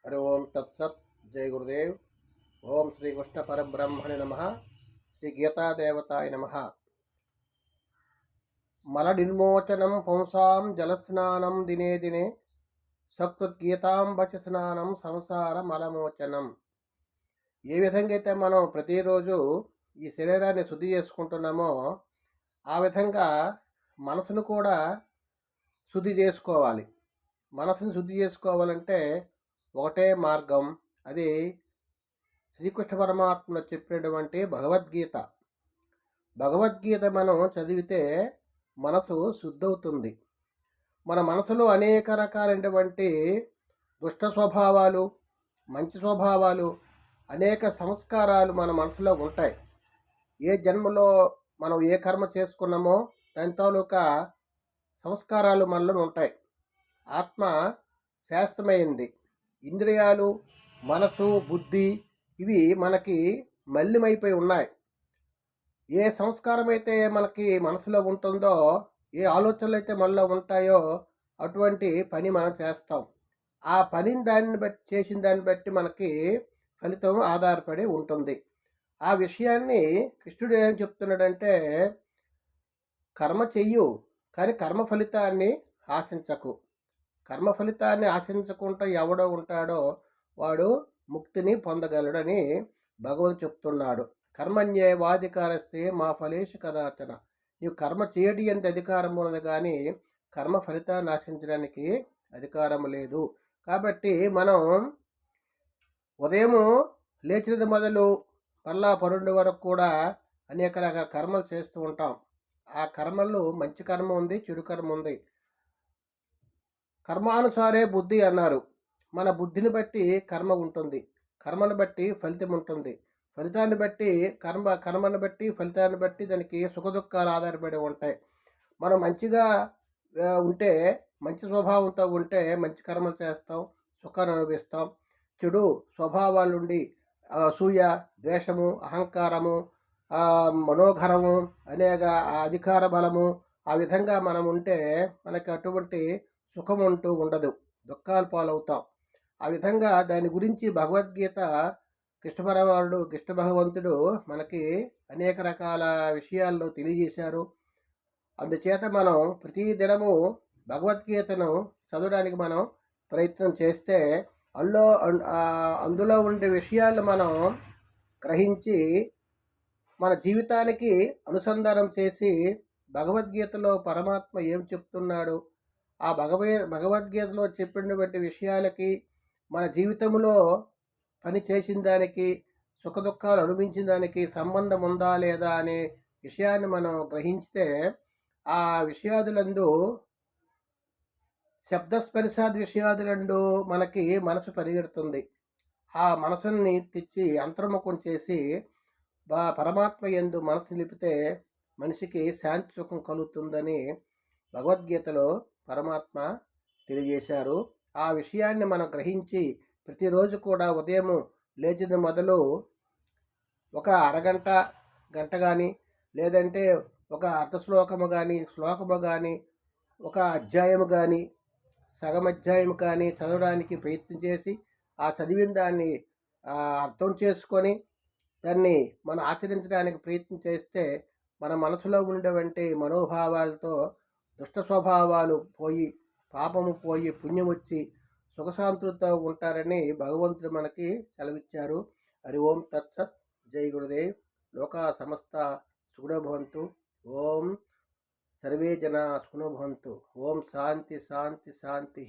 हरि ओम तत्सत। जय गुरुदेव। ओम श्री कृष्ण परब्रह्मणे नमः। श्री गीता देवताय नमः। मल निर्मोचनं पुंसां जलस्नानं दिने दिने సకృద్గీతాంబచ స్నానం సంసార మలమోచనం. ఏ విధంగా అయితే మనం ప్రతిరోజు ఈ శరీరాన్ని శుద్ధి చేసుకుంటున్నామో ఆ విధంగా మనసును కూడా శుద్ధి చేసుకోవాలి. మనసును శుద్ధి చేసుకోవాలంటే ఒకటే మార్గం, అది శ్రీకృష్ణ పరమాత్మ చెప్పినటువంటి భగవద్గీత. భగవద్గీత మనం చదివితే మనసు శుద్ధవుతుంది. మన మనసులో అనేక రకాలైనటువంటి దుష్ట స్వభావాలు, మంచి స్వభావాలు, అనేక సంస్కారాలు మన మనసులో ఉంటాయి. ఏ జన్మలో మనం ఏ కర్మ చేసుకున్నామో దాని తాలూకా సంస్కారాలు మనలో ఉంటాయి. ఆత్మ శాస్త్రమైంది. ఇంద్రియాలు, మనసు, బుద్ధి ఇవి మనకి మలినమైపోయి ఉన్నాయి. ఏ సంస్కారం అయితే మనకి మనసులో ఉంటుందో, ఏ ఆలోచనలు అయితే మనలో ఉంటాయో అటువంటి పని మనం చేస్తాం. ఆ పనిని చేసిన దాన్ని బట్టి మనకి ఫలితం ఆధారపడి ఉంటుంది. ఆ విషయాన్ని కృష్ణుడు ఏం చెప్తున్నాడంటే, కర్మ చెయ్యు కానీ కర్మ ఫలితాన్ని ఆశించకు. కర్మ ఫలితాన్ని ఆశించకుండా ఎవడో ఉంటాడో వాడు ముక్తిని పొందగలడని భగవంతుడు చెప్తున్నాడు. కర్మణ్యేవాధికారస్తే మా ఫలేషు కదాచన. నీవు కర్మ చేయడి ఎంత అధికారం ఉన్నది కానీ కర్మ ఫలితాన్ని ఆశించడానికి అధికారం లేదు. కాబట్టి మనం ఉదయం లేచినది మొదలు పల్లా పరుండు వరకు కూడా అనేక రకాల కర్మలు చేస్తూ ఉంటాం. ఆ కర్మల్లో మంచి కర్మ ఉంది, చెడు కర్మ ఉంది. కర్మానుసారే బుద్ధి అన్నారు. మన బుద్ధిని బట్టి కర్మ ఉంటుంది, కర్మను బట్టి ఫలితం ఉంటుంది. ఫలితాన్ని బట్టి కర్మను బట్టి ఫలితాన్ని బట్టి దానికి సుఖదుఖాలు ఆధారపడి ఉంటాయి. మనం మంచిగా ఉంటే, మంచి స్వభావంతో ఉంటే మంచి కర్మలు చేస్తాం, సుఖాన్ని అనుభవిస్తాం. చెడు స్వభావాలుండి అసూయ, ద్వేషము, అహంకారము, మనోఘరము, అనేక అధికార బలము, ఆ విధంగా మనం ఉంటే మనకి అటువంటి సుఖం అంటూ ఉండదు, దుఃఖాలు పాలవుతాం. ఆ విధంగా దాని గురించి భగవద్గీత కృష్ణ భగవంతుడు మనకి అనేక రకాల విషయాల్లో తెలియజేశారు. అందుచేత మనం ప్రతి దినము భగవద్గీతను చదవడానికి మనం ప్రయత్నం చేస్తే అందులో ఉండే విషయాలు మనం గ్రహించి మన జీవితానికి అనుసంధానం చేసి భగవద్గీతలో పరమాత్మ ఏం చెప్తున్నాడు, ఆ భగవద్గీతలో చెప్పినటువంటి విషయాలకి మన జీవితంలో పని చేసిన దానికి, సుఖదుఖాలు అనుభవించిన దానికి సంబంధం ఉందా లేదా అనే విషయాన్ని మనం గ్రహించితే ఆ విషయాదులందు శబ్దస్పర్శాది విషయాదులందు మనకి మనసు పరిగెడుతుంది. ఆ మనసుని తెచ్చి అంతర్ముఖం చేసి పరమాత్మ యందు మనసు నిలిపితే మనిషికి శాంతి సుఖం కలుగుతుందని భగవద్గీతలో పరమాత్మ తెలియజేశారు. ఆ విషయాన్ని మనం గ్రహించి ప్రతిరోజు కూడా ఉదయం లేచిన మొదలు ఒక అరగంట, గంట కానీ, లేదంటే ఒక అర్ధశ్లోకము కానీ, శ్లోకము కానీ, ఒక అధ్యాయము కానీ, సగం అధ్యాయం కానీ చదవడానికి ప్రయత్నం చేసి ఆ చదివిన దాన్ని అర్థం చేసుకొని దాన్ని మనం ఆచరించడానికి ప్రయత్నం చేస్తే మన మనసులో ఉండేవంటి మనోభావాలతో దుష్ట స్వభావాలు పోయి, పాపము పోయి, పుణ్యం వచ్చి సుఖశాంతులతో ఉంటారని భగవంతుడు మనకి సెలవిచ్చారు. హరి ఓం తత్సత్. జై గురుదేవ్. లోకా సమస్త సుఖినో భవంతు. ఓం సర్వే జనా సుఖినో భవంతు. ఓం శాంతి శాంతి శాంతి.